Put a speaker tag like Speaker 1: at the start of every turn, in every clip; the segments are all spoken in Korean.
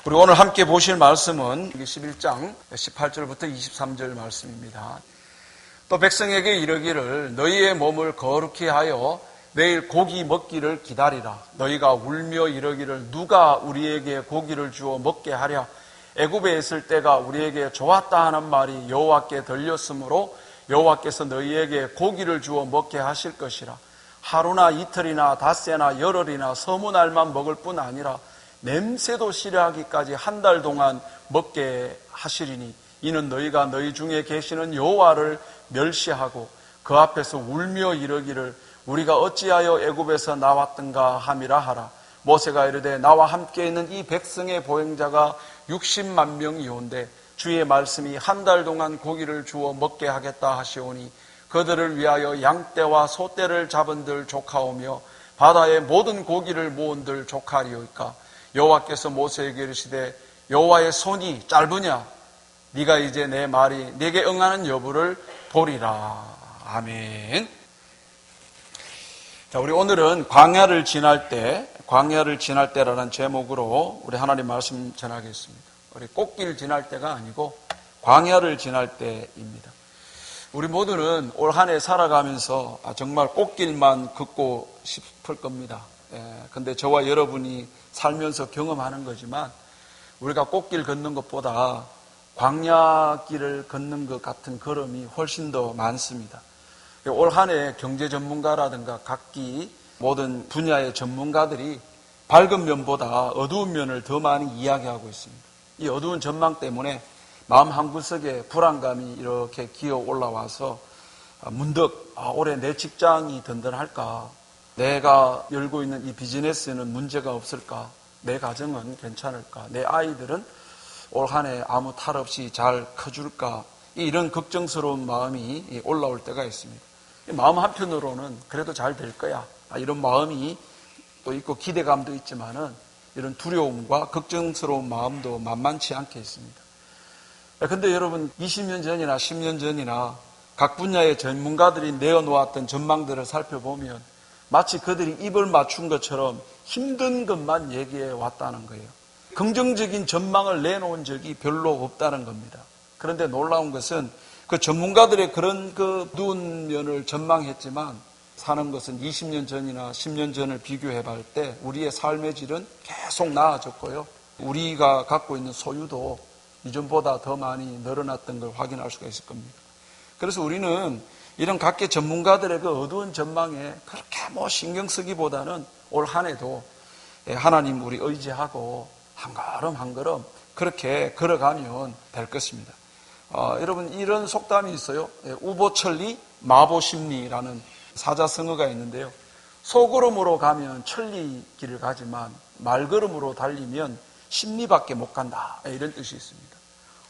Speaker 1: 우리 오늘 함께 보실 말씀은 11장 18절부터 23절 말씀입니다. 또 백성에게 이르기를 너희의 몸을 거룩히 하여 내일 고기 먹기를 기다리라. 너희가 울며 이르기를 누가 우리에게 고기를 주어 먹게 하랴. 애굽에 있을 때가 우리에게 좋았다 하는 말이 여호와께 들렸으므로 여호와께서 너희에게 고기를 주어 먹게 하실 것이라. 하루나 이틀이나 닷새나 열흘이나 서무날만 먹을 뿐 아니라 냄새도 싫어하기까지 한 달 동안 먹게 하시리니 이는 너희가 너희 중에 계시는 여호와를 멸시하고 그 앞에서 울며 이르기를 우리가 어찌하여 애굽에서 나왔던가 함이라 하라. 모세가 이르되 나와 함께 있는 이 백성의 보행자가 60만 명이온데 주의 말씀이 한 달 동안 고기를 주어 먹게 하겠다 하시오니 그들을 위하여 양떼와 소떼를 잡은들 조카오며 바다의 모든 고기를 모은들 조카리오이까. 여호와께서 모세에게 이르시되 여호와의 손이 짧으냐? 네가 이제 내 말이 네게 응하는 여부를 보리라. 아멘. 자, 우리 오늘은 광야를 지날 때라는 제목으로 우리 하나님 말씀 전하겠습니다. 우리 꽃길 지날 때가 아니고 광야를 지날 때입니다. 우리 모두는 올 한 해 살아가면서 정말 꽃길만 걷고 싶을 겁니다. 근데 저와 여러분이 살면서 경험하는 거지만 우리가 꽃길 걷는 것보다 광야길을 걷는 것 같은 걸음이 훨씬 더 많습니다. 올 한 해 경제 전문가라든가 각기 모든 분야의 전문가들이 밝은 면보다 어두운 면을 더 많이 이야기하고 있습니다. 이 어두운 전망 때문에 마음 한구석에 불안감이 이렇게 기어 올라와서 문득 올해 내 직장이 든든할까? 내가 열고 있는 이 비즈니스에는 문제가 없을까? 내 가정은 괜찮을까? 내 아이들은 올 한 해 아무 탈 없이 잘 커줄까? 이런 걱정스러운 마음이 올라올 때가 있습니다. 마음 한편으로는 그래도 잘 될 거야. 이런 마음이 또 있고 기대감도 있지만은 이런 두려움과 걱정스러운 마음도 만만치 않게 있습니다. 근데 여러분 20년 전이나 10년 전이나 각 분야의 전문가들이 내어놓았던 전망들을 살펴보면 마치 그들이 입을 맞춘 것처럼 힘든 것만 얘기해 왔다는 거예요. 긍정적인 전망을 내놓은 적이 별로 없다는 겁니다. 그런데 놀라운 것은 그 전문가들의 그런 그 어두운 면을 전망했지만 사는 것은 20년 전이나 10년 전을 비교해 볼 때 우리의 삶의 질은 계속 나아졌고요. 우리가 갖고 있는 소유도 이전보다 더 많이 늘어났던 걸 확인할 수가 있을 겁니다. 그래서 우리는 이런 각계 전문가들의 그 어두운 전망에 그렇게 신경 쓰기보다는 올 한 해도 하나님 우리 의지하고 한 걸음 한 걸음 그렇게 걸어가면 될 것입니다. 여러분 이런 속담이 있어요. 우보천리 마보심리라는 사자성어가 있는데요. 소걸음으로 가면 천리 길을 가지만 말걸음으로 달리면 십리밖에 못 간다. 이런 뜻이 있습니다.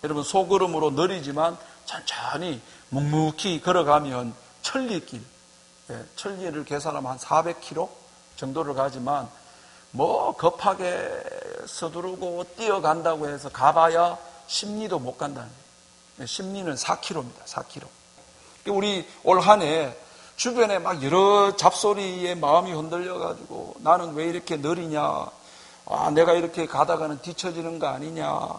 Speaker 1: 여러분 소걸음으로 느리지만 천천히 묵묵히 걸어가면 천리길, 천리를 계산하면 한 400km 정도를 가지만 뭐 급하게 서두르고 뛰어간다고 해서 가봐야 십리도 못 간다는 거예요. 십리는 4km입니다. 4km. 우리 올 한 해 주변에 막 여러 잡소리에 마음이 흔들려가지고 나는 왜 이렇게 느리냐, 내가 이렇게 가다가는 뒤처지는 거 아니냐,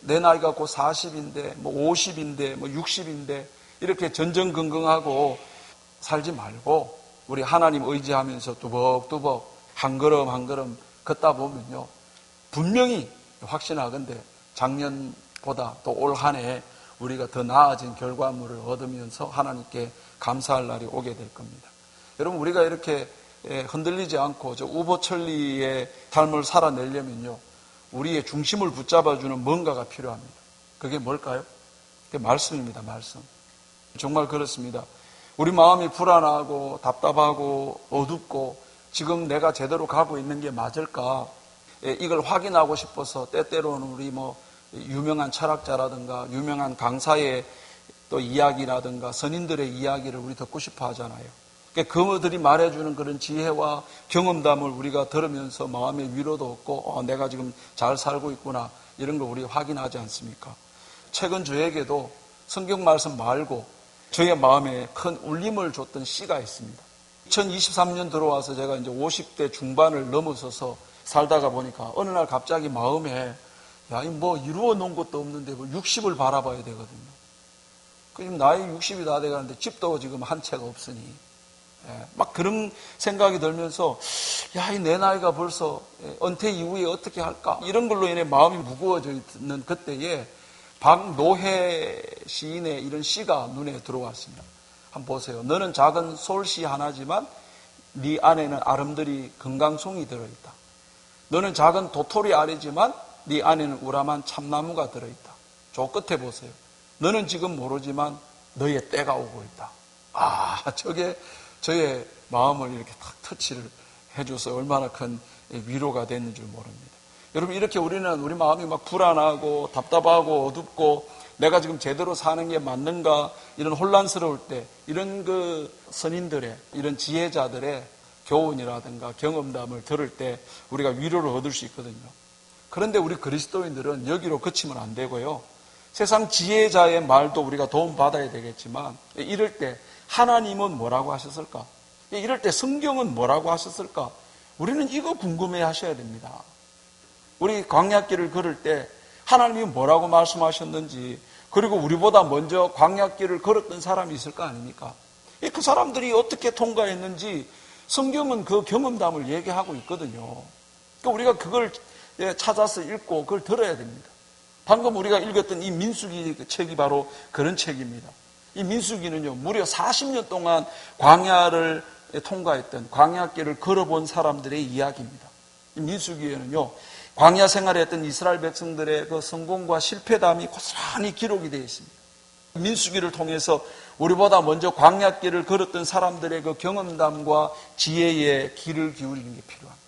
Speaker 1: 내 나이가 곧 40인데 뭐 50인데 뭐 60인데 이렇게 전전긍긍하고 살지 말고 우리 하나님 의지하면서 뚜벅뚜벅 한 걸음 한 걸음 걷다 보면요 분명히 확신하건대 작년보다 또 올 한 해 우리가 더 나아진 결과물을 얻으면서 하나님께 감사할 날이 오게 될 겁니다. 여러분 우리가 이렇게 흔들리지 않고 저 우보천리의 삶을 살아내려면요 우리의 중심을 붙잡아주는 뭔가가 필요합니다. 그게 뭘까요? 그게 말씀입니다. 말씀. 정말 그렇습니다. 우리 마음이 불안하고 답답하고 어둡고 지금 내가 제대로 가고 있는 게 맞을까? 이걸 확인하고 싶어서 때때로는 우리 뭐 유명한 철학자라든가 유명한 강사의 또 이야기라든가 선인들의 이야기를 우리 듣고 싶어 하잖아요. 그들이 말해주는 그런 지혜와 경험담을 우리가 들으면서 마음의 위로도 얻고 내가 지금 잘 살고 있구나 이런 걸 우리 확인하지 않습니까? 최근 저에게도 성경 말씀 말고 저의 마음에 큰 울림을 줬던 시가 있습니다. 2023년 들어와서 제가 이제 50대 중반을 넘어서서 살다가 보니까 어느 날 갑자기 마음에 야, 뭐 이루어 놓은 것도 없는데 뭐 60을 바라봐야 되거든요. 지금 나이 60이 다 돼가는데 집도 지금 한 채가 없으니 막 그런 생각이 들면서 야, 내 나이가 벌써 은퇴 이후에 어떻게 할까? 이런 걸로 인해 마음이 무거워져 있는 그때에 박노해 시인의 이런 시가 눈에 들어왔습니다. 한번 보세요. 너는 작은 솔씨 하나지만 네 안에는 아름드리 건강송이 들어있다. 너는 작은 도토리 알이지만 네 안에는 우람한 참나무가 들어있다. 저 끝에 보세요. 너는 지금 모르지만 너의 때가 오고 있다. 저게 저의 마음을 이렇게 탁 터치를 해줘서 얼마나 큰 위로가 됐는 줄 모릅니다. 여러분, 이렇게 우리는 우리 마음이 막 불안하고 답답하고 어둡고 내가 지금 제대로 사는 게 맞는가 이런 혼란스러울 때 이런 그 선인들의 이런 지혜자들의 교훈이라든가 경험담을 들을 때 우리가 위로를 얻을 수 있거든요. 그런데 우리 그리스도인들은 여기로 그치면 안 되고요. 세상 지혜자의 말도 우리가 도움받아야 되겠지만 이럴 때 하나님은 뭐라고 하셨을까? 이럴 때 성경은 뭐라고 하셨을까? 우리는 이거 궁금해 하셔야 됩니다. 우리 광야길을 걸을 때 하나님이 뭐라고 말씀하셨는지, 그리고 우리보다 먼저 광야길을 걸었던 사람이 있을 거 아닙니까? 그 사람들이 어떻게 통과했는지 성경은 그 경험담을 얘기하고 있거든요. 그러니까 우리가 그걸 찾아서 읽고 그걸 들어야 됩니다. 방금 우리가 읽었던 이 민수기 책이 바로 그런 책입니다. 이 민수기는요, 무려 40년 동안 광야를 통과했던, 광야길을 걸어본 사람들의 이야기입니다. 이 민수기에는요, 광야 생활했던 이스라엘 백성들의 그 성공과 실패담이 고스란히 기록이 되어 있습니다. 민수기를 통해서 우리보다 먼저 광야길을 걸었던 사람들의 그 경험담과 지혜에 귀를 기울이는 게 필요합니다.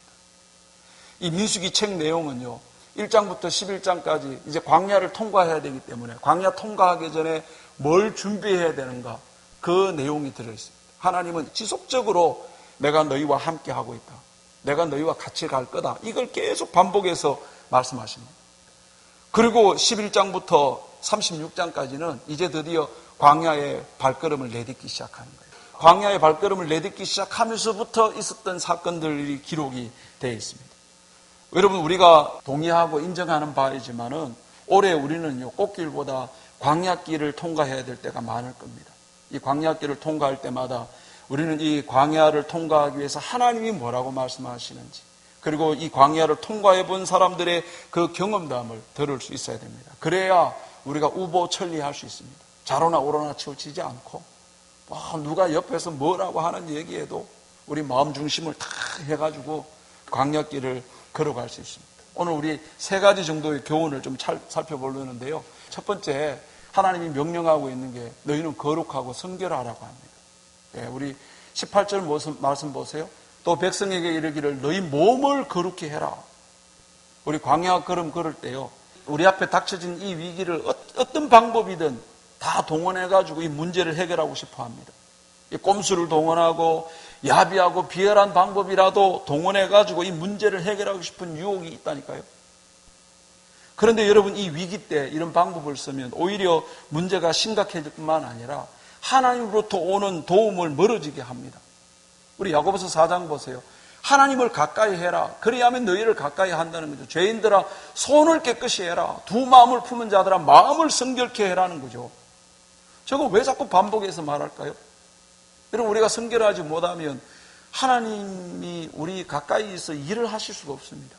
Speaker 1: 이 민수기 책 내용은요, 1장부터 11장까지 이제 광야를 통과해야 되기 때문에 광야 통과하기 전에 뭘 준비해야 되는가, 그 내용이 들어있습니다. 하나님은 지속적으로 내가 너희와 함께 하고 있다. 내가 너희와 같이 갈 거다. 이걸 계속 반복해서 말씀하십니다. 그리고 11장부터 36장까지는 이제 드디어 광야의 발걸음을 내딛기 시작하는 거예요. 광야의 발걸음을 내딛기 시작하면서부터 있었던 사건들이 기록이 되어 있습니다. 여러분, 우리가 동의하고 인정하는 바이지만은 올해 우리는요, 꽃길보다 광야길을 통과해야 될 때가 많을 겁니다. 이 광야길을 통과할 때마다 우리는 이 광야를 통과하기 위해서 하나님이 뭐라고 말씀하시는지, 그리고 이 광야를 통과해 본 사람들의 그 경험담을 들을 수 있어야 됩니다. 그래야 우리가 우보천리할 수 있습니다. 좌로나 우로나 치우치지 않고 누가 옆에서 뭐라고 하는 얘기에도 우리 마음 중심을 다 해가지고 광야길을 걸어갈 수 있습니다. 오늘 우리 세 가지 정도의 교훈을 좀 살펴보려는데요. 첫 번째, 하나님이 명령하고 있는 게 너희는 거룩하고 성결하라고 합니다. 우리 18절 말씀 보세요. 또 백성에게 이르기를 너희 몸을 거룩히 해라. 우리 광야 걸음 걸을 때요, 우리 앞에 닥쳐진 이 위기를 어떤 방법이든 다 동원해가지고 이 문제를 해결하고 싶어 합니다. 이 꼼수를 동원하고 야비하고 비열한 방법이라도 동원해가지고 이 문제를 해결하고 싶은 유혹이 있다니까요. 그런데 여러분, 이 위기 때 이런 방법을 쓰면 오히려 문제가 심각해질 뿐만 아니라 하나님으로부터 오는 도움을 멀어지게 합니다. 우리 야고보서 4장 보세요. 하나님을 가까이 해라. 그리하면 너희를 가까이 한다는 거죠. 죄인들아, 손을 깨끗이 해라. 두 마음을 품은 자들아, 마음을 성결케 해라는 거죠. 저거 왜 자꾸 반복해서 말할까요? 여러분, 우리가 성결하지 못하면 하나님이 우리 가까이서 일을 하실 수가 없습니다.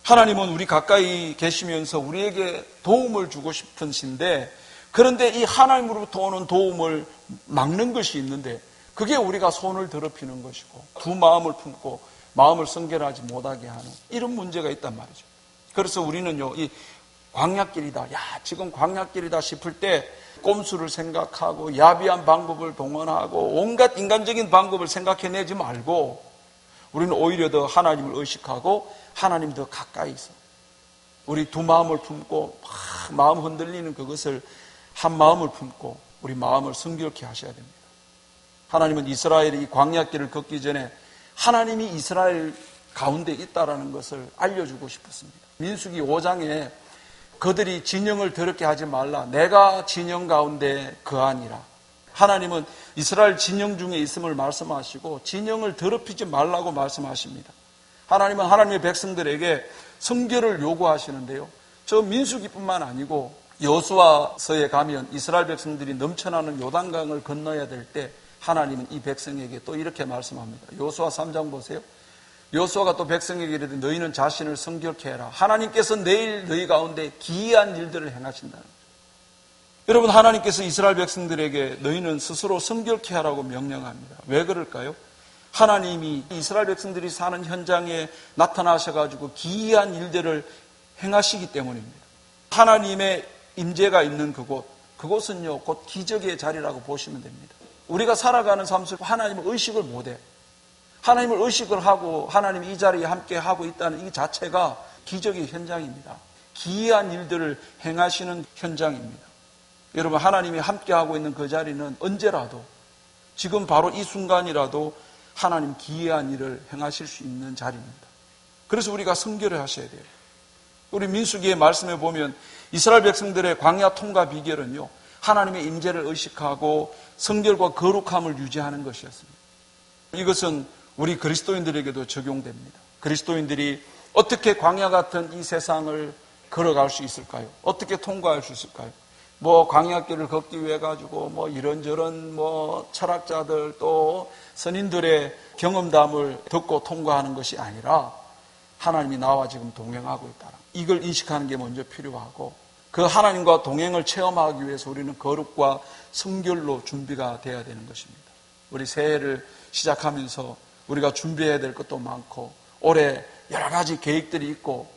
Speaker 1: 하나님은 우리 가까이 계시면서 우리에게 도움을 주고 싶으신데, 그런데 이 하나님으로부터 오는 도움을 막는 것이 있는데 그게 우리가 손을 더럽히는 것이고 두 마음을 품고 마음을 성결하지 못하게 하는 이런 문제가 있단 말이죠. 그래서 우리는요, 이 광야길이다, 지금 광야길이다 싶을 때 꼼수를 생각하고 야비한 방법을 동원하고 온갖 인간적인 방법을 생각해내지 말고 우리는 오히려 더 하나님을 의식하고 하나님 더 가까이 있어 우리 두 마음을 품고 마음 흔들리는 그것을 한 마음을 품고 우리 마음을 성결케 하셔야 됩니다. 하나님은 이스라엘이 이 광야길을 걷기 전에 하나님이 이스라엘 가운데 있다라는 것을 알려주고 싶었습니다. 민수기 5장에 그들이 진영을 더럽게 하지 말라. 내가 진영 가운데 거하니라. 하나님은 이스라엘 진영 중에 있음을 말씀하시고 진영을 더럽히지 말라고 말씀하십니다. 하나님은 하나님의 백성들에게 성결을 요구하시는데요. 저 민수기뿐만 아니고 여호수아서에 가면 이스라엘 백성들이 넘쳐나는 요단강을 건너야 될 때 하나님은 이 백성에게 또 이렇게 말씀합니다. 여호수아 3장 보세요. 여호수아가 또 백성에게 이르되 너희는 자신을 성결케 해라. 하나님께서 내일 너희 가운데 기이한 일들을 행하신다는 거죠. 여러분, 하나님께서 이스라엘 백성들에게 너희는 스스로 성결케 하라고 명령합니다. 왜 그럴까요? 하나님이 이스라엘 백성들이 사는 현장에 나타나셔가지고 기이한 일들을 행하시기 때문입니다. 하나님의 임재가 있는 그곳은요 곧 기적의 자리라고 보시면 됩니다. 우리가 살아가는 삶 속에 하나님을 의식을 못해. 하나님을 의식을 하고 하나님이 이 자리에 함께 하고 있다는 이 자체가 기적의 현장입니다. 기이한 일들을 행하시는 현장입니다. 여러분, 하나님이 함께 하고 있는 그 자리는 언제라도, 지금 바로 이 순간이라도 하나님 기이한 일을 행하실 수 있는 자리입니다. 그래서 우리가 성결을 하셔야 돼요. 우리 민수기의 말씀에 보면 이스라엘 백성들의 광야 통과 비결은요, 하나님의 임재를 의식하고 성결과 거룩함을 유지하는 것이었습니다. 이것은 우리 그리스도인들에게도 적용됩니다. 그리스도인들이 어떻게 광야 같은 이 세상을 걸어갈 수 있을까요? 어떻게 통과할 수 있을까요? 광야길을 걷기 위해 가지고 이런저런 철학자들 또 선인들의 경험담을 듣고 통과하는 것이 아니라 하나님이 나와 지금 동행하고 있다. 이걸 인식하는 게 먼저 필요하고, 그 하나님과 동행을 체험하기 위해서 우리는 거룩과 성결로 준비가 돼야 되는 것입니다. 우리 새해를 시작하면서 우리가 준비해야 될 것도 많고, 올해 여러 가지 계획들이 있고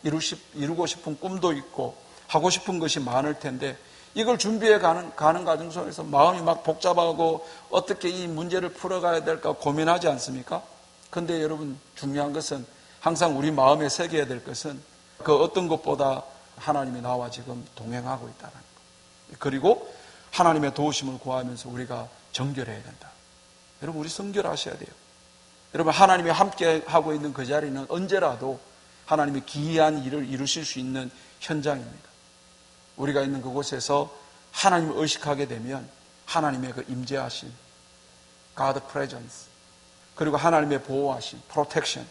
Speaker 1: 이루고 싶은 꿈도 있고 하고 싶은 것이 많을 텐데, 이걸 준비해 가는 과정 속에서 마음이 막 복잡하고 어떻게 이 문제를 풀어가야 될까 고민하지 않습니까? 그런데 여러분, 중요한 것은 항상 우리 마음에 새겨야 될 것은 그 어떤 것보다 하나님이 나와 지금 동행하고 있다는 것. 그리고 하나님의 도우심을 구하면서 우리가 정결해야 된다. 여러분, 우리 성결하셔야 돼요. 여러분, 하나님이 함께 하고 있는 그 자리는 언제라도 하나님이 기이한 일을 이루실 수 있는 현장입니다. 우리가 있는 그곳에서 하나님을 의식하게 되면 하나님의 그 임재하심, God presence, 그리고 하나님의 보호하심, protection,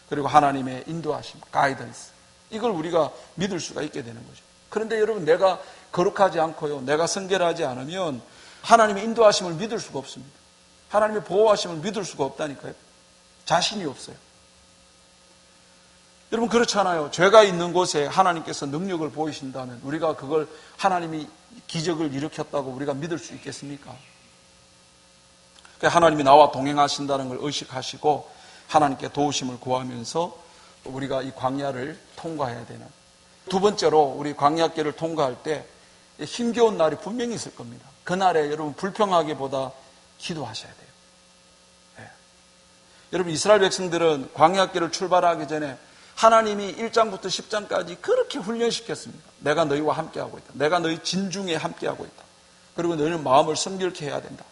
Speaker 1: 그리고 하나님의 인도하심, guidance, 이걸 우리가 믿을 수가 있게 되는 거죠. 그런데 여러분, 내가 거룩하지 않고요, 내가 성결하지 않으면 하나님의 인도하심을 믿을 수가 없습니다. 하나님의 보호하심을 믿을 수가 없다니까요. 자신이 없어요. 여러분, 그렇잖아요. 죄가 있는 곳에 하나님께서 능력을 보이신다면 우리가 그걸 하나님이 기적을 일으켰다고 우리가 믿을 수 있겠습니까? 하나님이 나와 동행하신다는 걸 의식하시고 하나님께 도우심을 구하면서 우리가 이 광야를 통과해야 되는, 두 번째로 우리 광야길을 통과할 때 힘겨운 날이 분명히 있을 겁니다. 그날에 여러분 불평하기보다 기도하셔야 돼요. 네. 여러분, 이스라엘 백성들은 광야길을 출발하기 전에 하나님이 1장부터 10장까지 그렇게 훈련시켰습니다. 내가 너희와 함께하고 있다. 내가 너희 진중에 함께하고 있다. 그리고 너희는 마음을 성결케 해야 된다.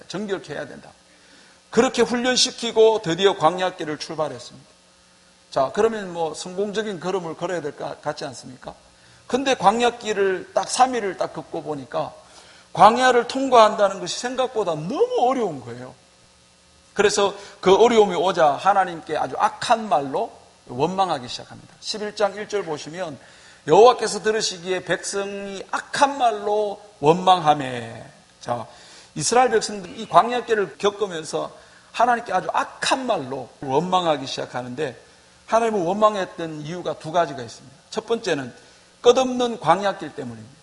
Speaker 1: 정결케 해야 된다. 그렇게 훈련시키고 드디어 광야길을 출발했습니다. 자, 그러면 성공적인 걸음을 걸어야 될 것 같지 않습니까? 근데 광야길을 딱 3일을 딱 걷고 보니까 광야를 통과한다는 것이 생각보다 너무 어려운 거예요. 그래서 그 어려움이 오자 하나님께 아주 악한 말로 원망하기 시작합니다. 11장 1절 보시면 여호와께서 들으시기에 백성이 악한 말로 원망하매. 자, 이스라엘 백성들이 이 광야길을 겪으면서 하나님께 아주 악한 말로 원망하기 시작하는데, 하나님을 원망했던 이유가 두 가지가 있습니다. 첫 번째는 끝없는 광야길 때문입니다.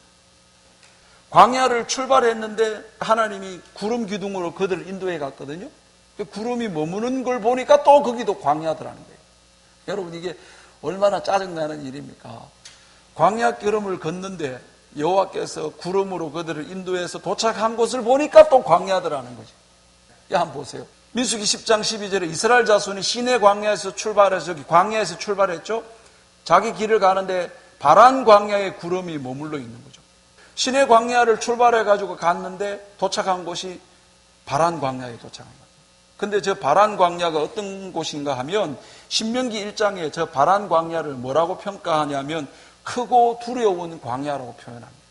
Speaker 1: 광야를 출발했는데 하나님이 구름 기둥으로 그들을 인도해 갔거든요. 구름이 머무는 걸 보니까 또 거기도 광야더라는 거예요. 여러분, 이게 얼마나 짜증나는 일입니까? 광야 걸음을 걷는데 여호와께서 구름으로 그들을 인도해서 도착한 곳을 보니까 또 광야더라는 거죠. 한번 보세요. 민수기 10장 12절에 이스라엘 자손이 시내 광야에서 출발해서 여기 광야에서 출발했죠. 자기 길을 가는데 바란 광야에 구름이 머물러 있는 거죠. 시내 광야를 출발해가지고 갔는데 도착한 곳이 바란 광야에 도착한 거예요. 근데 저 바란 광야가 어떤 곳인가 하면 신명기 1장에 저 바란 광야를 뭐라고 평가하냐면 크고 두려운 광야라고 표현합니다.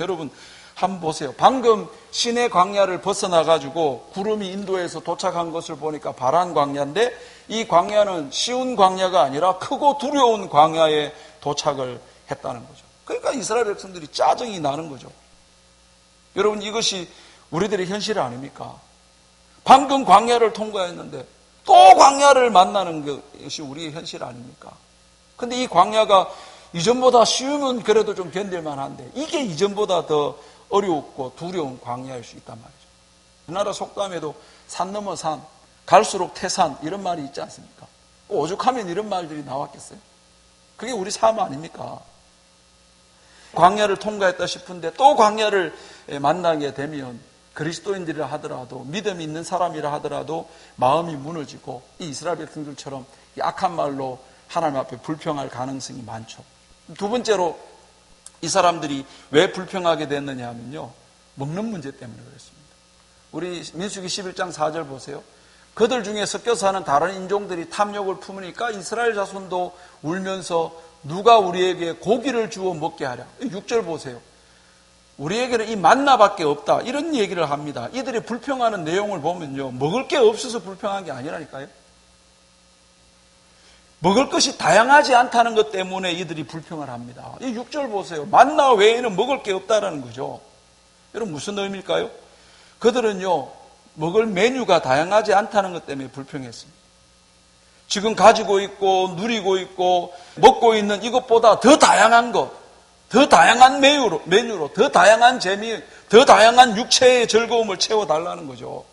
Speaker 1: 여러분, 한번 보세요. 방금 시내 광야를 벗어나가지고 구름이 인도에서 도착한 것을 보니까 바란 광야인데, 이 광야는 쉬운 광야가 아니라 크고 두려운 광야에 도착을 했다는 거죠. 그러니까 이스라엘 백성들이 짜증이 나는 거죠. 여러분, 이것이 우리들의 현실 아닙니까? 방금 광야를 통과했는데 또 광야를 만나는 것이 우리의 현실 아닙니까? 근데 이 광야가 이전보다 쉬우면 그래도 좀 견딜만 한데 이게 이전보다 더 어렵고 두려운 광야일 수 있단 말이죠. 우리나라 속담에도 산 넘어 산, 갈수록 태산 이런 말이 있지 않습니까? 오죽하면 이런 말들이 나왔겠어요? 그게 우리 삶 아닙니까? 광야를 통과했다 싶은데 또 광야를 만나게 되면 그리스도인들이라 하더라도 믿음이 있는 사람이라 하더라도 마음이 무너지고 이 이스라엘 백성들처럼 악한 말로 하나님 앞에 불평할 가능성이 많죠. 두 번째로 이 사람들이 왜 불평하게 됐느냐 하면요, 먹는 문제 때문에 그렇습니다. 우리 민수기 11장 4절 보세요. 그들 중에 섞여 사는 다른 인종들이 탐욕을 품으니까 이스라엘 자손도 울면서 누가 우리에게 고기를 주어 먹게 하랴. 6절 보세요. 우리에게는 이 만나밖에 없다, 이런 얘기를 합니다. 이들이 불평하는 내용을 보면요, 먹을 게 없어서 불평한 게 아니라니까요. 먹을 것이 다양하지 않다는 것 때문에 이들이 불평을 합니다. 이 6절 보세요. 만나 외에는 먹을 게 없다라는 거죠. 여러분, 무슨 의미일까요? 그들은요, 먹을 메뉴가 다양하지 않다는 것 때문에 불평했습니다. 지금 가지고 있고 누리고 있고 먹고 있는 이것보다 더 다양한 것, 더 다양한 메뉴로 더 다양한 재미, 더 다양한 육체의 즐거움을 채워달라는 거죠.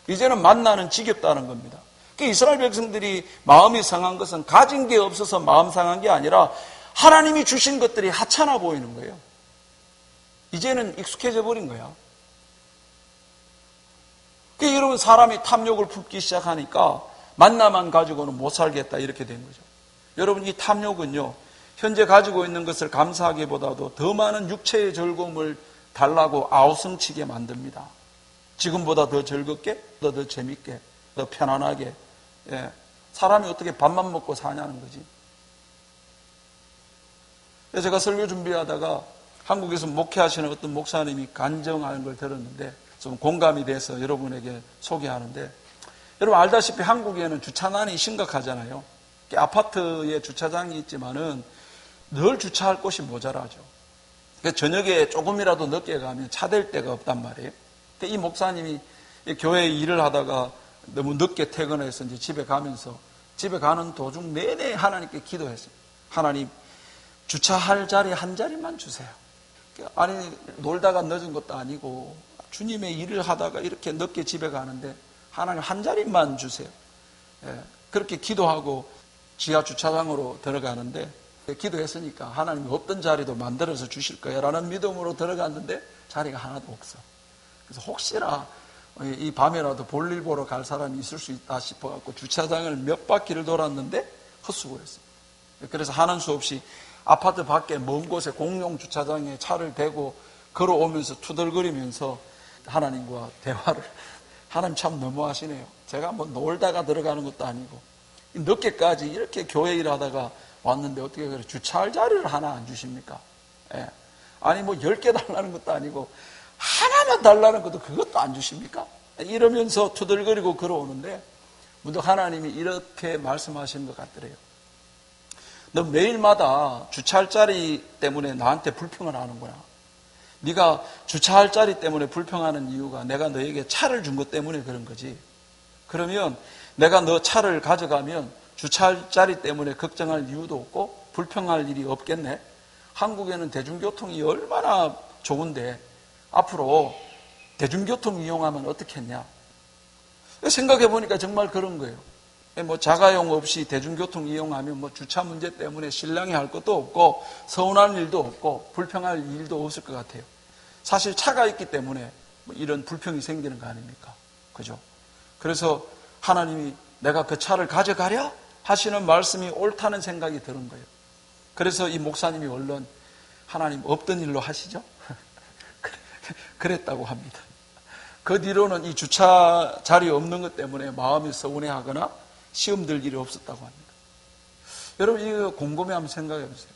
Speaker 1: 이제는 만나는 지겹다는 겁니다. 이스라엘 백성들이 마음이 상한 것은 가진 게 없어서 마음 상한 게 아니라 하나님이 주신 것들이 하찮아 보이는 거예요. 이제는 익숙해져 버린 거야. 여러분, 사람이 탐욕을 품기 시작하니까 만나만 가지고는 못 살겠다, 이렇게 된 거죠. 여러분, 이 탐욕은요, 현재 가지고 있는 것을 감사하기보다도 더 많은 육체의 즐거움을 달라고 아우성치게 만듭니다. 지금보다 더 즐겁게, 더 재밌게, 더 편안하게. 예. 사람이 어떻게 밥만 먹고 사냐는 거지. 제가 설교 준비하다가 한국에서 목회하시는 어떤 목사님이 간증하는 걸 들었는데 좀 공감이 돼서 여러분에게 소개하는데, 여러분 알다시피 한국에는 주차난이 심각하잖아요. 아파트에 주차장이 있지만은 늘 주차할 곳이 모자라죠. 저녁에 조금이라도 늦게 가면 차 댈 데가 없단 말이에요. 이 목사님이 교회 일을 하다가 너무 늦게 퇴근해서 이제 집에 가면서 집에 가는 도중 내내 하나님께 기도했어요. 하나님, 주차할 자리 한 자리만 주세요. 아니, 놀다가 늦은 것도 아니고 주님의 일을 하다가 이렇게 늦게 집에 가는데 하나님 한 자리만 주세요. 그렇게 기도하고 지하 주차장으로 들어가는데, 기도했으니까 하나님이 없던 자리도 만들어서 주실 거야 라는 믿음으로 들어갔는데 자리가 하나도 없어. 그래서 혹시나 이 밤에라도 볼일 보러 갈 사람이 있을 수 있다 싶어갖고 주차장을 몇 바퀴를 돌았는데 헛수고했어요. 그래서 하는 수 없이 아파트 밖에 먼 곳에 공용 주차장에 차를 대고 걸어오면서 투덜거리면서 하나님과 대화를, 하나님 참 너무하시네요. 제가 뭐 놀다가 들어가는 것도 아니고 늦게까지 이렇게 교회 일하다가 왔는데 어떻게 그래 주차할 자리를 하나 안 주십니까? 예. 아니 뭐 10개 달라는 것도 아니고 하나만 달라는 것도 그것도 안 주십니까? 이러면서 투덜거리고 걸어오는데 문득 하나님이 이렇게 말씀하시는 것 같더래요. 너 매일마다 주차할 자리 때문에 나한테 불평을 하는구나. 네가 주차할 자리 때문에 불평하는 이유가 내가 너에게 차를 준 것 때문에 그런 거지. 그러면 내가 너 차를 가져가면 주차할 자리 때문에 걱정할 이유도 없고 불평할 일이 없겠네. 한국에는 대중교통이 얼마나 좋은데 앞으로 대중교통 이용하면 어떻겠냐. 생각해 보니까 정말 그런 거예요. 뭐 자가용 없이 대중교통 이용하면 뭐 주차 문제 때문에 실랑이 할 것도 없고 서운할 일도 없고 불평할 일도 없을 것 같아요. 사실 차가 있기 때문에 뭐 이런 불평이 생기는 거 아닙니까? 그죠? 그래서 하나님이 내가 그 차를 가져가랴? 하시는 말씀이 옳다는 생각이 드는 거예요. 그래서 이 목사님이 얼른 하나님 없던 일로 하시죠? 그랬다고 합니다. 그 뒤로는 이 주차 자리 없는 것 때문에 마음이 서운해하거나 시험 들 일이 없었다고 합니다. 여러분 이거 곰곰이 한번 생각해 보세요.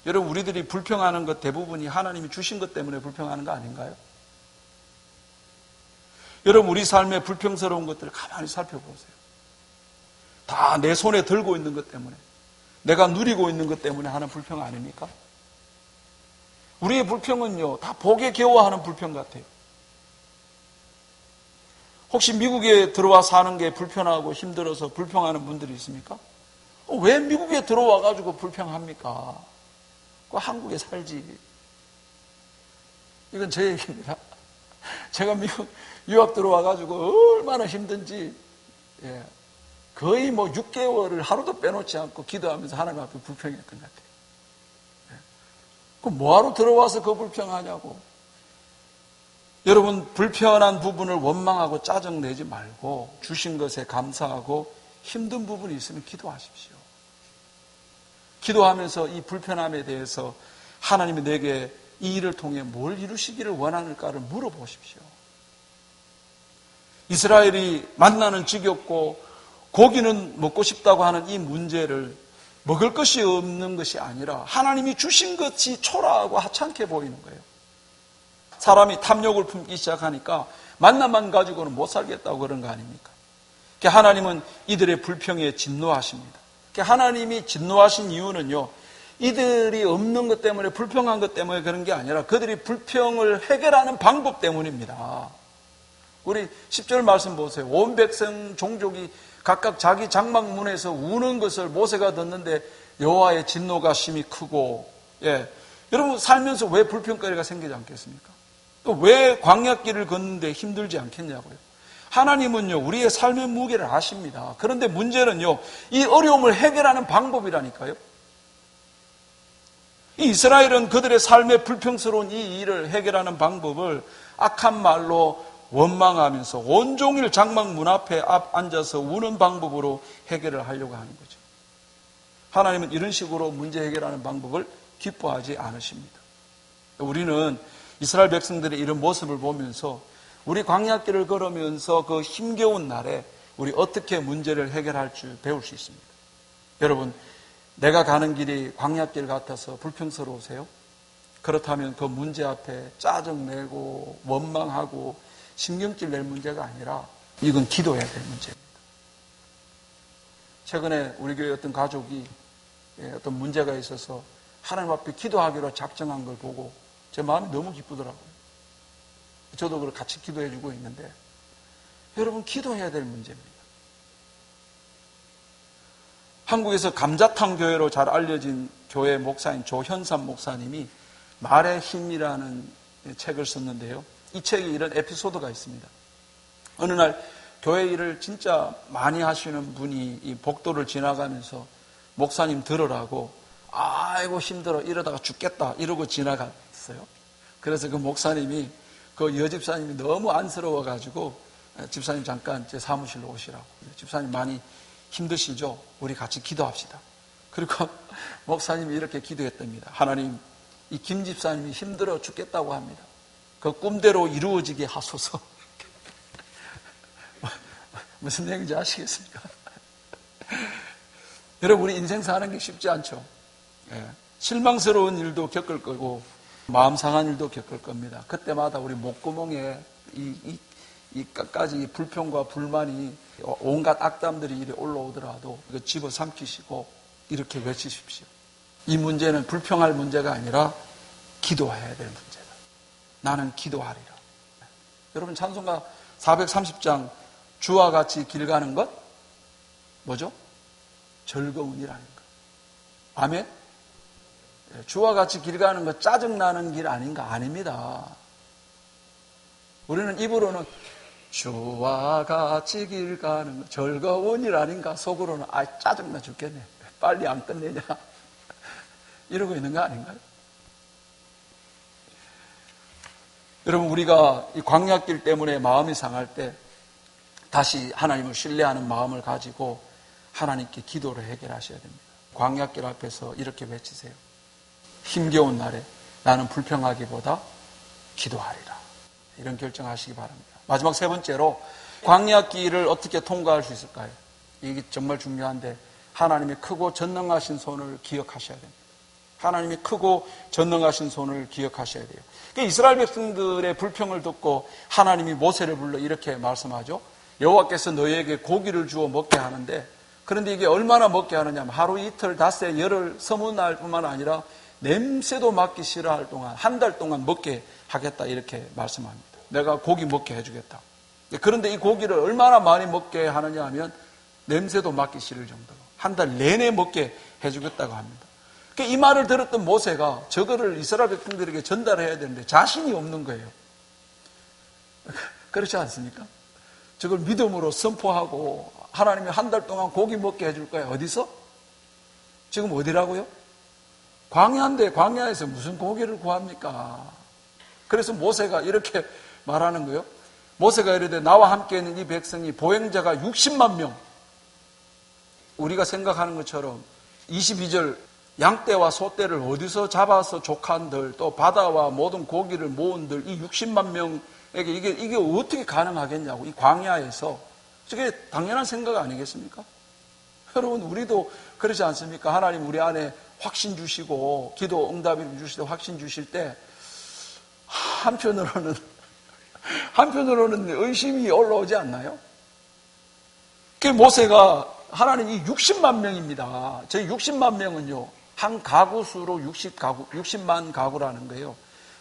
Speaker 1: 여러분 우리들이 불평하는 것 대부분이 하나님이 주신 것 때문에 불평하는 거 아닌가요? 여러분 우리 삶의 불평스러운 것들을 가만히 살펴보세요. 다 내 손에 들고 있는 것 때문에, 내가 누리고 있는 것 때문에 하는 불평 아닙니까? 우리의 불평은요, 다 복에 겨워하는 불평 같아요. 혹시 미국에 들어와 사는 게 불편하고 힘들어서 불평하는 분들이 있습니까? 왜 미국에 들어와가지고 불평합니까? 그 한국에 살지. 이건 제 얘기입니다. 제가 미국 유학 들어와가지고 얼마나 힘든지, 거의 6개월을 하루도 빼놓지 않고 기도하면서 하나님 앞에 불평했던 것 같아요. 그럼 뭐하러 들어와서 그 불평하냐고. 여러분, 불편한 부분을 원망하고 짜증내지 말고 주신 것에 감사하고 힘든 부분이 있으면 기도하십시오. 기도하면서 이 불편함에 대해서 하나님이 내게 이 일을 통해 뭘 이루시기를 원하는가를 물어보십시오. 이스라엘이 만나는 지겹고 고기는 먹고 싶다고 하는 이 문제를 먹을 것이 없는 것이 아니라 하나님이 주신 것이 초라하고 하찮게 보이는 거예요. 사람이 탐욕을 품기 시작하니까 만나만 가지고는 못 살겠다고 그런 거 아닙니까? 하나님은 이들의 불평에 진노하십니다. 하나님이 진노하신 이유는요, 이들이 없는 것 때문에 불평한 것 때문에 그런 게 아니라 그들이 불평을 해결하는 방법 때문입니다. 우리 10절 말씀 보세요. 온 백성 종족이 각각 자기 장막문에서 우는 것을 모세가 듣는데 여호와의 진노가 심히 크고, 여러분 살면서 왜 불평거리가 생기지 않겠습니까? 또 왜 광야길을 걷는데 힘들지 않겠냐고요. 하나님은요, 우리의 삶의 무게를 아십니다. 그런데 문제는요, 이 어려움을 해결하는 방법이라니까요. 이 이스라엘은 그들의 삶의 불평스러운 이 일을 해결하는 방법을 악한 말로 원망하면서 온종일 장막 문 앞에 앉아서 우는 방법으로 해결을 하려고 하는 거죠. 하나님은 이런 식으로 문제 해결하는 방법을 기뻐하지 않으십니다. 우리는 이스라엘 백성들의 이런 모습을 보면서 우리 광야길을 걸으면서 그 힘겨운 날에 우리 어떻게 문제를 해결할 줄 배울 수 있습니다. 여러분, 내가 가는 길이 광야길 같아서 불평스러우세요? 그렇다면 그 문제 앞에 짜증내고 원망하고 신경질 낼 문제가 아니라 이건 기도해야 될 문제입니다. 최근에 우리 교회 어떤 가족이 어떤 문제가 있어서 하나님 앞에 기도하기로 작정한 걸 보고 제 마음이 너무 기쁘더라고요. 저도 그걸 같이 기도해주고 있는데, 여러분, 기도해야 될 문제입니다. 한국에서 감자탕 교회로 잘 알려진 교회 목사인 조현삼 목사님이 말의 힘이라는 책을 썼는데요. 이 책에 이런 에피소드가 있습니다. 어느 날 교회 일을 진짜 많이 하시는 분이 이 복도를 지나가면서 목사님 들으라고, 아이고 힘들어, 이러다가 죽겠다 이러고 지나갔어요. 그래서 그 목사님이, 그 여집사님이 너무 안쓰러워가지고, 집사님 잠깐 제 사무실로 오시라고. 집사님 많이 힘드시죠? 우리 같이 기도합시다. 그리고 목사님이 이렇게 기도했답니다. 하나님, 이 김 집사님이 힘들어 죽겠다고 합니다. 그 꿈대로 이루어지게 하소서. 무슨 얘기인지 아시겠습니까? 여러분, 우리 인생 사는 게 쉽지 않죠. 실망스러운 일도 겪을 거고 마음 상한 일도 겪을 겁니다. 그때마다 우리 목구멍에 이까지 불평과 불만이 온갖 악담들이 이리 올라오더라도 이거 집어삼키시고 이렇게 외치십시오. 이 문제는 불평할 문제가 아니라 기도해야 될 문제다. 나는 기도하리라. 여러분, 찬송가 430장 주와 같이 길 가는 것 뭐죠? 즐거운 일 아닌가? 아멘? 주와 같이 길 가는 것 짜증나는 길 아닌가? 아닙니다. 우리는 입으로는 주와 같이 길 가는 것 즐거운 일 아닌가? 속으로는 짜증나 죽겠네. 빨리 안 끝내냐? 이러고 있는 거 아닌가요? 여러분, 우리가 이 광야길 때문에 마음이 상할 때 다시 하나님을 신뢰하는 마음을 가지고 하나님께 기도를 해결하셔야 됩니다. 광야길 앞에서 이렇게 외치세요. 힘겨운 날에 나는 불평하기보다 기도하리라. 이런 결정하시기 바랍니다. 마지막 세 번째로 광야길을 어떻게 통과할 수 있을까요? 이게 정말 중요한데 하나님의 크고 전능하신 손을 기억하셔야 됩니다. 하나님이 크고 전능하신 손을 기억하셔야 돼요. 이스라엘 백성들의 불평을 듣고 하나님이 모세를 불러 이렇게 말씀하죠. 여호와께서 너희에게 고기를 주어 먹게 하는데 그런데 이게 얼마나 먹게 하느냐 하면 하루 이틀 닷새 열흘 서문날 뿐만 아니라 냄새도 맡기 싫어할 동안 한 달 동안 먹게 하겠다 이렇게 말씀합니다. 내가 고기 먹게 해주겠다. 그런데 이 고기를 얼마나 많이 먹게 하느냐 하면 냄새도 맡기 싫을 정도로 한 달 내내 먹게 해주겠다고 합니다. 이 말을 들었던 모세가 저거를 이스라엘 백성들에게 전달해야 되는데 자신이 없는 거예요. 그렇지 않습니까? 저걸 믿음으로 선포하고 하나님이 한 달 동안 고기 먹게 해줄 거야. 어디서? 지금 어디라고요? 광야인데 광야에서 무슨 고기를 구합니까? 그래서 모세가 이렇게 말하는 거예요. 모세가 이르되 나와 함께 있는 이 백성이 보행자가 60만 명. 우리가 생각하는 것처럼 22절 양떼와 소떼를 어디서 잡아서 족한들 또 바다와 모든 고기를 모은들 이 60만 명에게 이게 어떻게 가능하겠냐고 이 광야에서 저게 당연한 생각 아니겠습니까? 여러분 우리도 그렇지 않습니까? 하나님 우리 안에 확신 주시고 기도 응답을 주실 때 확신 주실 때 한편으로는 의심이 올라오지 않나요? 그 모세가 하나님 이 60만 명입니다. 저희 60만 명은요 한 가구 수로 60만 가구라는 거예요.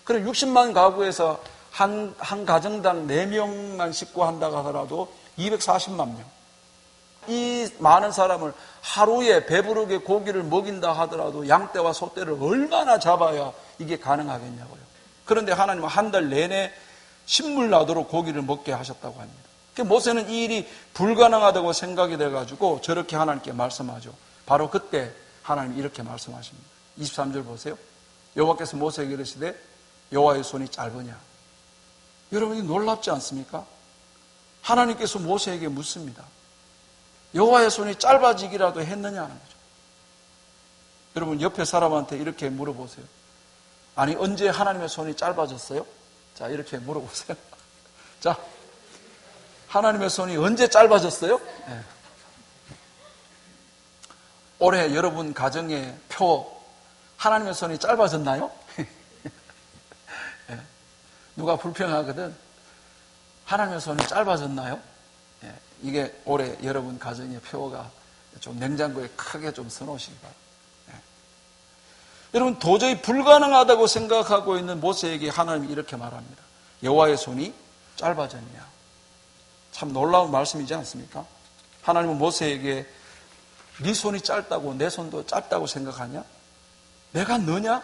Speaker 1: 그럼 60만 가구에서 한 가정당 4명만 식구 한다고 하더라도 240만 명. 이 많은 사람을 하루에 배부르게 고기를 먹인다 하더라도 양떼와 소떼를 얼마나 잡아야 이게 가능하겠냐고요. 그런데 하나님은 한 달 내내 신물 나도록 고기를 먹게 하셨다고 합니다. 모세는 이 일이 불가능하다고 생각이 돼가지고 저렇게 하나님께 말씀하죠. 바로 그때 하나님이 이렇게 말씀하십니다. 23절 보세요. 여호와께서 모세에게 이르시되 여호와의 손이 짧으냐. 여러분이 놀랍지 않습니까? 하나님께서 모세에게 묻습니다. 여호와의 손이 짧아지기라도 했느냐는 거죠. 여러분 옆에 사람한테 이렇게 물어보세요. 아니 언제 하나님의 손이 짧아졌어요? 자 이렇게 물어보세요. 자 하나님의 손이 언제 짧아졌어요? 네. 올해 여러분 가정의 표 하나님의 손이 짧아졌나요? 네. 누가 불평하거든 하나님의 손이 짧아졌나요? 네. 이게 올해 여러분 가정의 표가 좀 냉장고에 크게 좀 써놓으시기 바랍니다. 네. 여러분 도저히 불가능하다고 생각하고 있는 모세에게 하나님이 이렇게 말합니다. 여호와의 손이 짧아졌냐. 참 놀라운 말씀이지 않습니까? 하나님은 모세에게 네 손이 짧다고 내 손도 짧다고 생각하냐? 내가 너냐?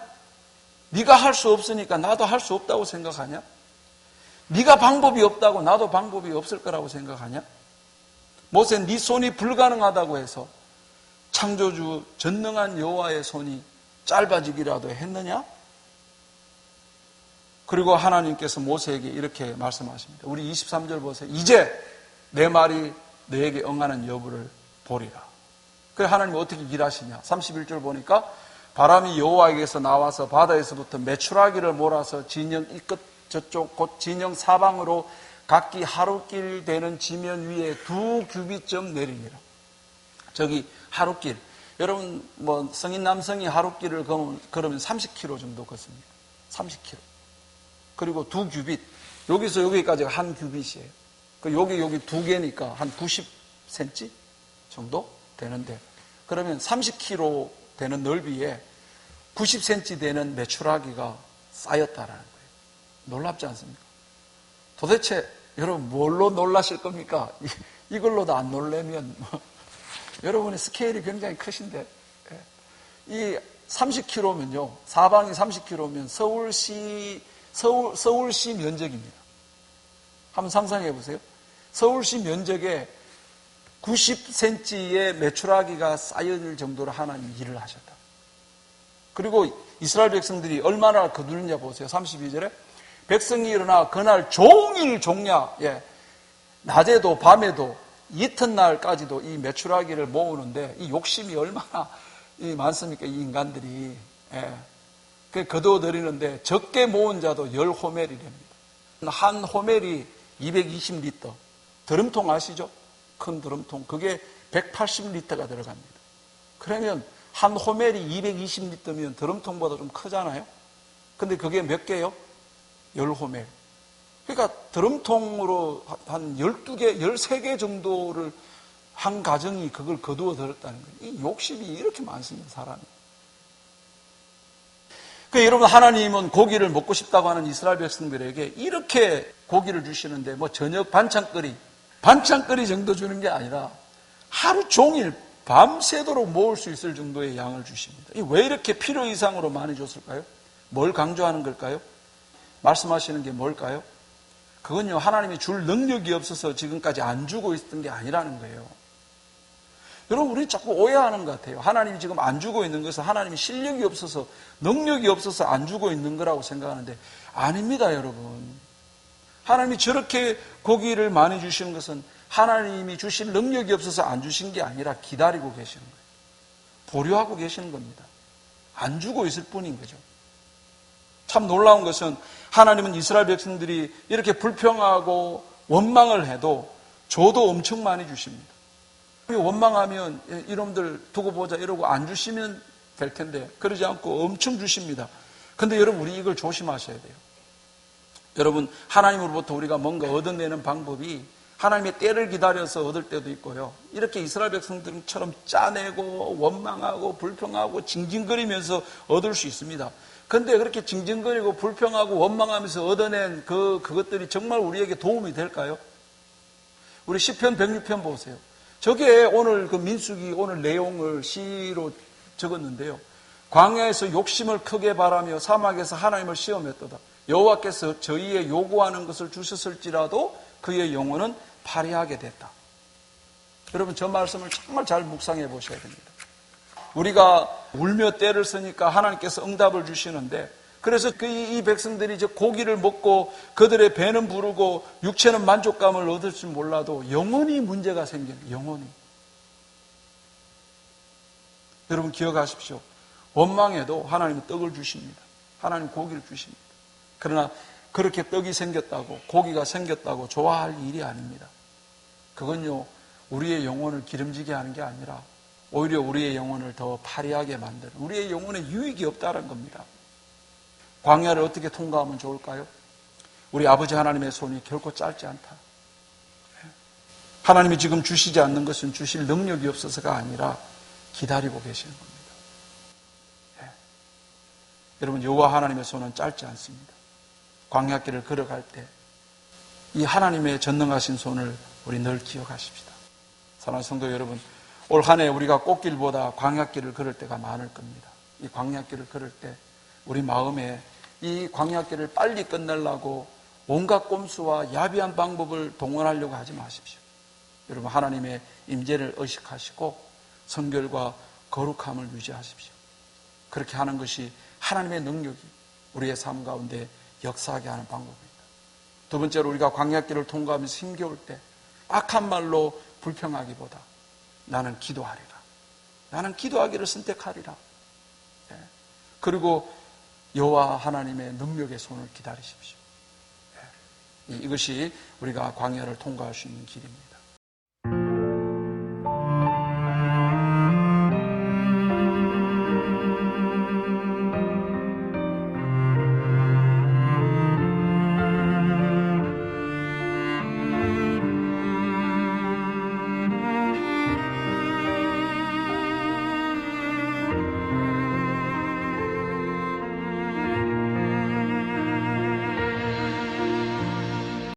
Speaker 1: 네가 할 수 없으니까 나도 할 수 없다고 생각하냐? 네가 방법이 없다고 나도 방법이 없을 거라고 생각하냐? 모세 네 손이 불가능하다고 해서 창조주 전능한 여호와의 손이 짧아지기라도 했느냐? 그리고 하나님께서 모세에게 이렇게 말씀하십니다. 우리 23절 보세요. 이제 내 말이 너에게 응하는 여부를 보리라. 그래서 하나님이 어떻게 일하시냐. 31절 보니까 바람이 여호와에게서 나와서 바다에서부터 메추라기를 몰아서 진영 이 끝 저쪽 곧 진영 사방으로 각기 하루길 되는 지면 위에 2규빗쯤 내리니라. 저기 하루길. 여러분 뭐 성인 남성이 하루길을 걸으면 30km 정도 걷습니다. 30km. 그리고 2규빗. 여기서 여기까지가 한 규빗이에요. 여기 2개니까 한 90cm 정도 되는데 그러면 30km 되는 넓이에 90cm 되는 메추라기가 쌓였다라는 거예요. 놀랍지 않습니까? 도대체 여러분 뭘로 놀라실 겁니까? 이걸로도 안 놀라면 여러분의 스케일이 굉장히 크신데 이 30km면요 사방이 30km면 서울시 면적입니다. 한번 상상해 보세요. 서울시 면적에 90cm의 메추라기가 쌓여질 정도로 하나님이 일을 하셨다. 그리고 이스라엘 백성들이 얼마나 거두느냐 보세요. 32절에 백성이 일어나 그날 종일 종야, 낮에도 밤에도 이튿날까지도 이 메추라기를 모으는데 이 욕심이 얼마나 많습니까? 이 인간들이. 거두어들이는데 적게 모은 자도 10호멜이랍니다. 한 호멜이 220리터. 드럼통 아시죠? 큰 드럼통. 그게 180리터가 들어갑니다. 그러면 한 호멜이 220리터면 드럼통보다 좀 크잖아요? 근데 그게 몇 개요? 10호멜. 그러니까 드럼통으로 한 12개, 13개 정도를 한 가정이 그걸 거두어 들었다는 거예요. 이 욕심이 이렇게 많습니다, 사람이. 그러니까 여러분, 하나님은 고기를 먹고 싶다고 하는 이스라엘 백성들에게 이렇게 고기를 주시는데 뭐 저녁 반찬거리 정도 주는 게 아니라 하루 종일 밤새도록 모을 수 있을 정도의 양을 주십니다. 왜 이렇게 필요 이상으로 많이 줬을까요? 뭘 강조하는 걸까요? 말씀하시는 게 뭘까요? 그건요, 하나님이 줄 능력이 없어서 지금까지 안 주고 있었던 게 아니라는 거예요. 여러분, 우리 자꾸 오해하는 것 같아요. 하나님이 지금 안 주고 있는 것은 하나님이 실력이 없어서, 능력이 없어서 안 주고 있는 거라고 생각하는데 아닙니다, 여러분. 하나님이 저렇게 고기를 많이 주시는 것은 하나님이 주실 능력이 없어서 안 주신 게 아니라 기다리고 계시는 거예요. 보류하고 계시는 겁니다. 안 주고 있을 뿐인 거죠. 참 놀라운 것은 하나님은 이스라엘 백성들이 이렇게 불평하고 원망을 해도 줘도 엄청 많이 주십니다. 원망하면 이놈들 두고 보자 이러고 안 주시면 될 텐데 그러지 않고 엄청 주십니다. 근데 여러분, 우리 이걸 조심하셔야 돼요. 여러분, 하나님으로부터 우리가 뭔가 얻어내는 방법이 하나님의 때를 기다려서 얻을 때도 있고요. 이렇게 이스라엘 백성들처럼 짜내고 원망하고 불평하고 징징거리면서 얻을 수 있습니다. 근데 그렇게 징징거리고 불평하고 원망하면서 얻어낸 그것들이 정말 우리에게 도움이 될까요? 우리 시편 106편 보세요. 저게 오늘 그 민수기 오늘 내용을 시로 적었는데요. 광야에서 욕심을 크게 바라며 사막에서 하나님을 시험했도다. 여호와께서 저희의 요구하는 것을 주셨을지라도 그의 영혼은 파리하게 됐다. 여러분, 저 말씀을 정말 잘 묵상해 보셔야 됩니다. 우리가 울며 떼를 쓰니까 하나님께서 응답을 주시는데, 그래서 이 백성들이 저 고기를 먹고 그들의 배는 부르고 육체는 만족감을 얻을지 몰라도 영혼이 문제가 생겨요. 영혼이. 여러분, 기억하십시오. 원망해도 하나님은 떡을 주십니다. 하나님 고기를 주십니다. 그러나 그렇게 떡이 생겼다고, 고기가 생겼다고 좋아할 일이 아닙니다. 그건요, 우리의 영혼을 기름지게 하는 게 아니라 오히려 우리의 영혼을 더 파리하게 만드는, 우리의 영혼에 유익이 없다는 겁니다. 광야를 어떻게 통과하면 좋을까요? 우리 아버지 하나님의 손이 결코 짧지 않다. 하나님이 지금 주시지 않는 것은 주실 능력이 없어서가 아니라 기다리고 계시는 겁니다. 여러분, 여호와 하나님의 손은 짧지 않습니다. 광야길을 걸어갈 때 이 하나님의 전능하신 손을 우리 늘 기억하십시다. 사랑하는 성도 여러분, 올 한 해 우리가 꽃길보다 광야길을 걸을 때가 많을 겁니다. 이 광야길을 걸을 때 우리 마음에 이 광야길을 빨리 끝내려고 온갖 꼼수와 야비한 방법을 동원하려고 하지 마십시오. 여러분, 하나님의 임재를 의식하시고 성결과 거룩함을 유지하십시오. 그렇게 하는 것이 하나님의 능력이 우리의 삶 가운데 역사하게 하는 방법입니다. 두 번째로, 우리가 광야길을 통과하면서 힘겨울 때 악한 말로 불평하기보다 나는 기도하리라. 나는 기도하기를 선택하리라. 그리고 여호와 하나님의 능력의 손을 기다리십시오. 이것이 우리가 광야를 통과할 수 있는 길입니다.